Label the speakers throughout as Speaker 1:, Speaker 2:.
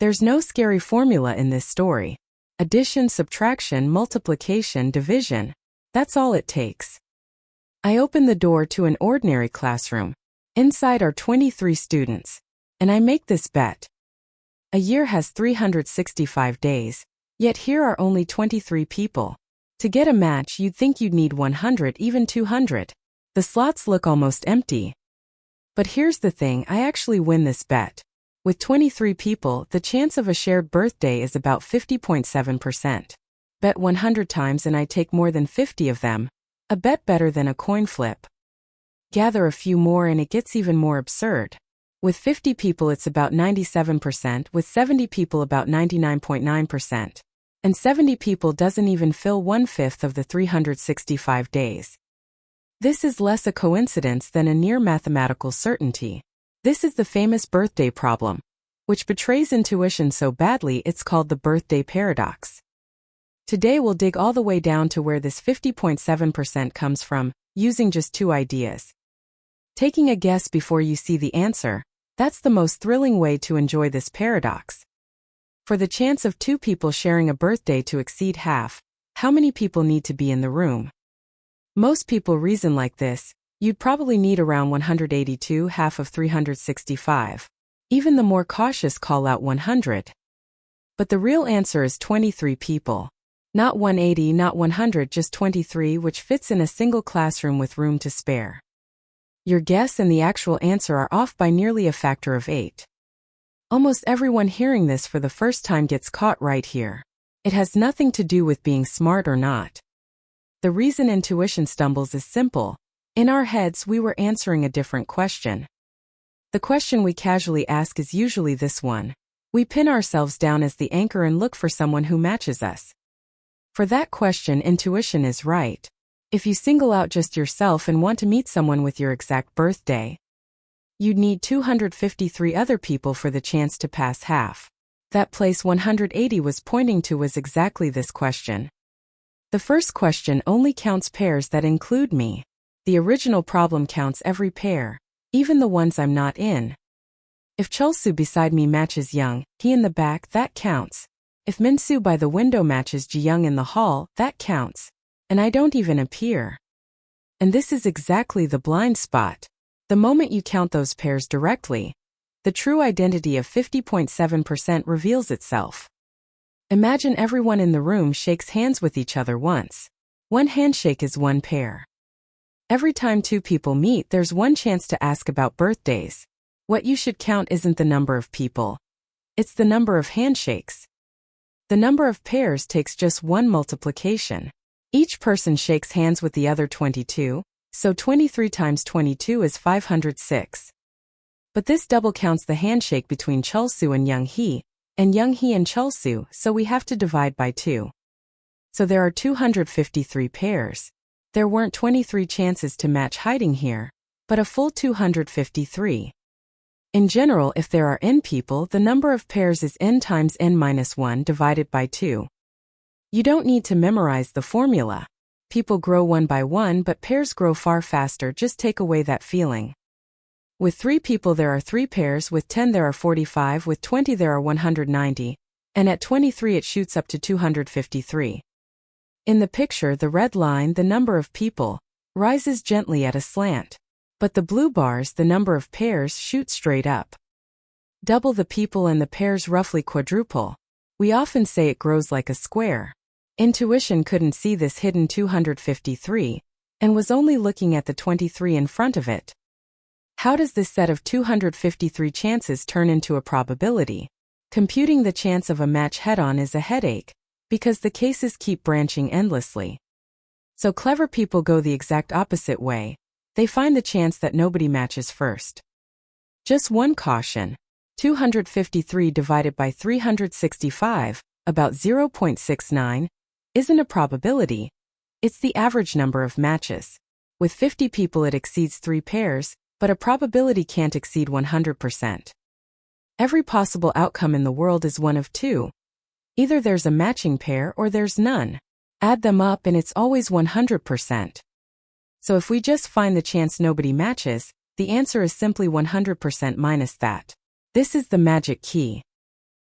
Speaker 1: There's no scary formula in this story. Addition, subtraction, multiplication, division. That's all it takes. I open the door to an ordinary classroom. Inside are 23 students. And I make this bet. A year has 365 days, yet here are only 23 people. To get a match, you'd think you'd need 100, even 200. The slots look almost empty. But here's the thing, I actually win this bet. With 23 people, the chance of a shared birthday is about 50.7%. Bet 100 times and I take more than 50 of them. A bet better than a coin flip. Gather a few more and it gets even more absurd. With 50 people it's about 97%, with 70 people about 99.9%. And 70 people doesn't even fill 1/5 of the 365 days. This is less a coincidence than a near mathematical certainty. This is the famous birthday problem, which betrays intuition so badly it's called the birthday paradox. Today we'll dig all the way down to where this 50.7% comes from, using just 2 ideas. Taking a guess before you see the answer, that's the most thrilling way to enjoy this paradox. For the chance of 2 people sharing a birthday to exceed half, how many people need to be in the room? Most people reason like this: you'd probably need around 182, half of 365. Even the more cautious call out 100. But the real answer is 23 people. Not 180, not 100, just 23, which fits in a single classroom with room to spare. Your guess and the actual answer are off by nearly a factor of 8. Almost everyone hearing this for the first time gets caught right here. It has nothing to do with being smart or not. The reason intuition stumbles is simple. In our heads, we were answering a different question. The question we casually ask is usually this one. We pin ourselves down as the anchor and look for someone who matches us. For that question, intuition is right. If you single out just yourself and want to meet someone with your exact birthday, you'd need 253 other people for the chance to pass half. That place 180 was pointing to was exactly this question. The first question only counts pairs that include me. The original problem counts every pair, even the ones I'm not in. If Chulsu beside me matches Young, he in the back, that counts. If Minsu by the window matches Ji-young in the hall, that counts. And I don't even appear. And this is exactly the blind spot. The moment you count those pairs directly, the true identity of 50.7% reveals itself. Imagine everyone in the room shakes hands with each other once. One handshake is one pair. Every time 2 people meet, there's one chance to ask about birthdays. What you should count isn't the number of people. It's the number of handshakes. The number of pairs takes just one multiplication. Each person shakes hands with the other 22, so 23 times 22 is 506. But this double counts the handshake between Chulsu and Young-hee, and Young-hee and Chulsu, so we have to divide by 2. So there are 253 pairs. There weren't 23 chances to match hiding here, but a full 253. In general, if there are n people, the number of pairs is n times n-1 divided by 2. You don't need to memorize the formula. People grow one by one, but pairs grow far faster, just take away that feeling. With 3 people there are 3 pairs, with 10 there are 45, with 20 there are 190, and at 23 it shoots up to 253. In the picture, the red line, the number of people, rises gently at a slant. But the blue bars, the number of pairs, shoot straight up. Double the people and the pairs roughly quadruple. We often say it grows like a square. Intuition couldn't see this hidden 253, and was only looking at the 23 in front of it. How does this set of 253 chances turn into a probability? Computing the chance of a match head-on is a headache, because the cases keep branching endlessly. So clever people go the exact opposite way. They find the chance that nobody matches first. Just one caution. 253 divided by 365, about 0.69, isn't a probability. It's the average number of matches. With 50 people it exceeds 3 pairs, but a probability can't exceed 100%. Every possible outcome in the world is one of 2. Either there's a matching pair or there's none. Add them up and it's always 100%. So if we just find the chance nobody matches, the answer is simply 100% minus that. This is the magic key.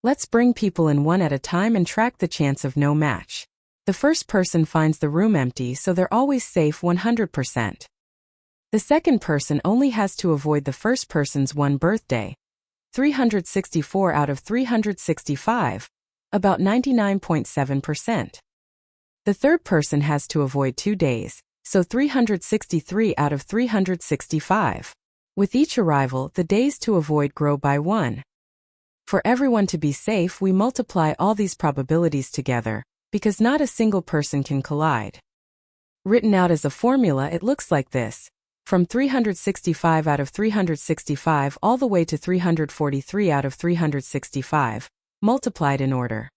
Speaker 1: Let's bring people in one at a time and track the chance of no match. The first person finds the room empty, so they're always safe 100%. The second person only has to avoid the first person's one birthday. 364 out of 365, about 99.7%. The third person has to avoid 2 days, so 363 out of 365. With each arrival, the days to avoid grow by 1. For everyone to be safe, we multiply all these probabilities together, because not a single person can collide. Written out as a formula, it looks like this. From 365 out of 365 all the way to 343 out of 365, multiplied in order.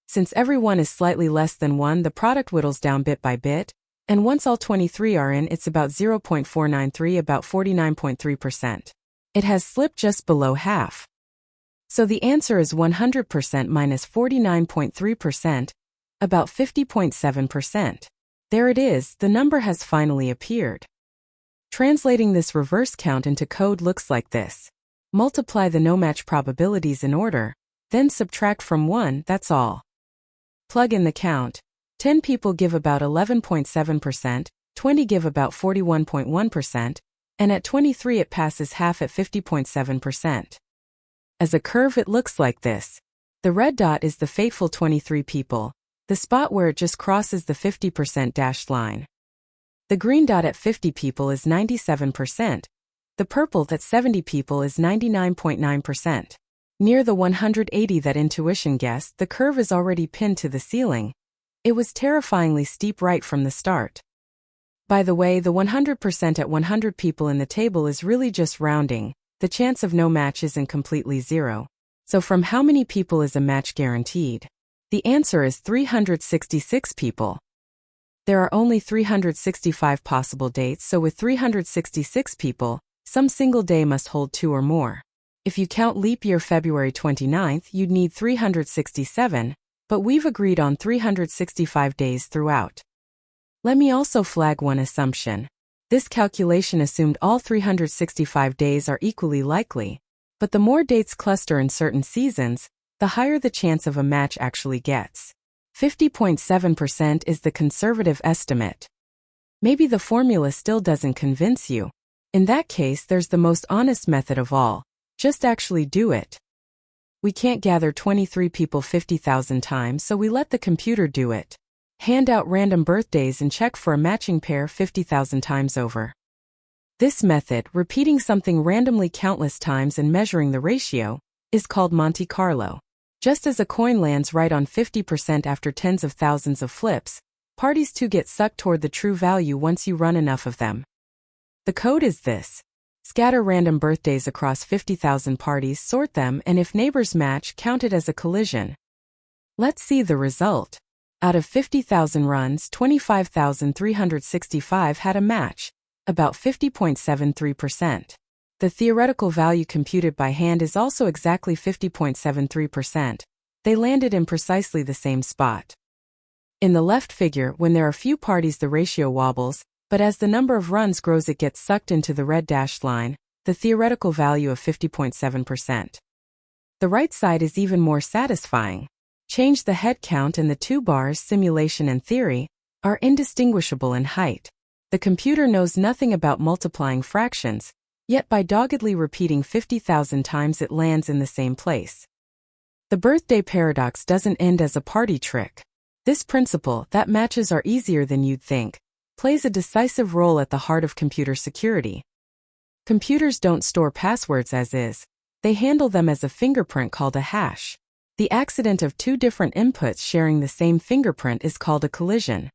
Speaker 1: Since every one is slightly less than 1, the product whittles down bit by bit, and once all 23 are in, it's about 0.493, about 49.3%. It has slipped just below half. So the answer is 100% minus 49.3%, about 50.7%. There it is, the number has finally appeared. Translating this reverse count into code looks like this. Multiply the no-match probabilities in order, then subtract from 1, that's all. Plug in the count. 10 people give about 11.7%, 20 give about 41.1%, and at 23 it passes half at 50.7%. As a curve it looks like this. The red dot is the fateful 23 people, the spot where it just crosses the 50% dashed line. The green dot at 50 people is 97%. The purple at 70 people is 99.9%. Near the 180 that intuition guessed, the curve is already pinned to the ceiling. It was terrifyingly steep right from the start. By the way, the 100% at 100 people in the table is really just rounding. The chance of no match isn't completely zero. So from how many people is a match guaranteed? The answer is 366 people. There are only 365 possible dates, so with 366 people, some single day must hold 2 or more. If you count leap year February 29th, you'd need 367, but we've agreed on 365 days throughout. Let me also flag one assumption. This calculation assumed all 365 days are equally likely, but the more dates cluster in certain seasons, the higher the chance of a match actually gets. 50.7% is the conservative estimate. Maybe the formula still doesn't convince you. In that case, there's the most honest method of all. Just actually do it. We can't gather 23 people 50,000 times, so we let the computer do it. Hand out random birthdays and check for a matching pair 50,000 times over. This method, repeating something randomly countless times and measuring the ratio, is called Monte Carlo. Just as a coin lands right on 50% after tens of thousands of flips, parties too get sucked toward the true value once you run enough of them. The code is this. Scatter random birthdays across 50,000 parties, sort them, and if neighbors match, count it as a collision. Let's see the result. Out of 50,000 runs, 25,365 had a match, about 50.73%. The theoretical value computed by hand is also exactly 50.73%. They landed in precisely the same spot. In the left figure, when there are few parties the ratio wobbles, but as the number of runs grows it gets sucked into the red dashed line, the theoretical value of 50.7%. The right side is even more satisfying. Change the head count and the two bars, simulation and theory, are indistinguishable in height. The computer knows nothing about multiplying fractions, yet by doggedly repeating 50,000 times it lands in the same place. The birthday paradox doesn't end as a party trick. This principle, that matches are easier than you'd think, plays a decisive role at the heart of computer security. Computers don't store passwords as is. They handle them as a fingerprint called a hash. The accident of two different inputs sharing the same fingerprint is called a collision.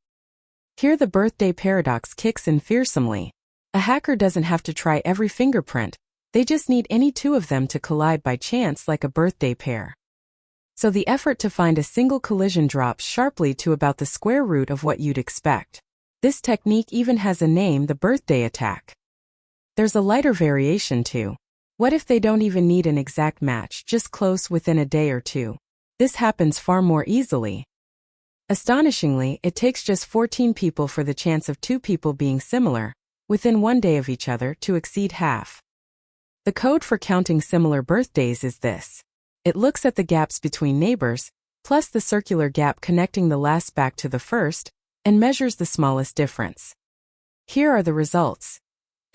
Speaker 1: Here the birthday paradox kicks in fearsomely. A hacker doesn't have to try every fingerprint, they just need any two of them to collide by chance like a birthday pair. So the effort to find a single collision drops sharply to about the square root of what you'd expect. This technique even has a name, the birthday attack. There's a lighter variation too. What if they don't even need an exact match, just close within a day or two? This happens far more easily. Astonishingly, it takes just 14 people for the chance of two people being similar, within 1 day of each other, to exceed half. The code for counting similar birthdays is this. It looks at the gaps between neighbors, plus the circular gap connecting the last back to the first, and measures the smallest difference. Here are the results.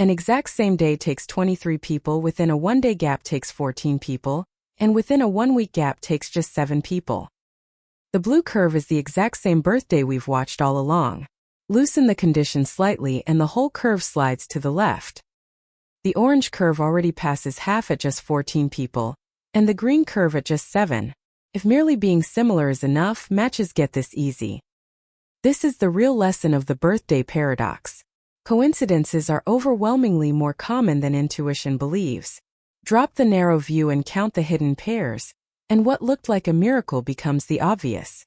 Speaker 1: An exact same day takes 23 people, within a one-day gap takes 14 people, and within a one-week gap takes just 7 people. The blue curve is the exact same birthday we've watched all along. Loosen the condition slightly and the whole curve slides to the left. The orange curve already passes half at just 14 people, and the green curve at just 7. If merely being similar is enough, matches get this easy. This is the real lesson of the birthday paradox. Coincidences are overwhelmingly more common than intuition believes. Drop the narrow view and count the hidden pairs, and what looked like a miracle becomes the obvious.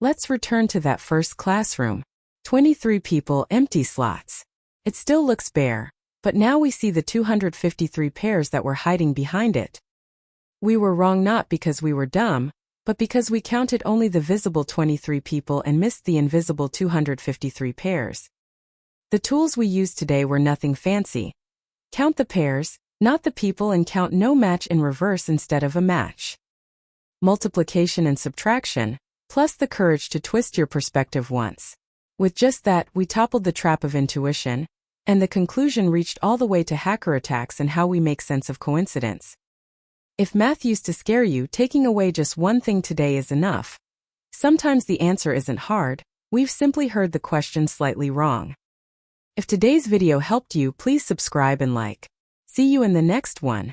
Speaker 1: Let's return to that first classroom. 23 people, empty slots. It still looks bare, but now we see the 253 pairs that were hiding behind it. We were wrong not because we were dumb, but because we counted only the visible 23 people and missed the invisible 253 pairs. The tools we used today were nothing fancy. Count the pairs, not the people, and count no match in reverse instead of a match. Multiplication and subtraction, plus the courage to twist your perspective once. With just that, we toppled the trap of intuition, and the conclusion reached all the way to hacker attacks and how we make sense of coincidence. If math used to scare you, taking away just one thing today is enough. Sometimes the answer isn't hard, we've simply heard the question slightly wrong. If today's video helped you, please subscribe and like. See you in the next one.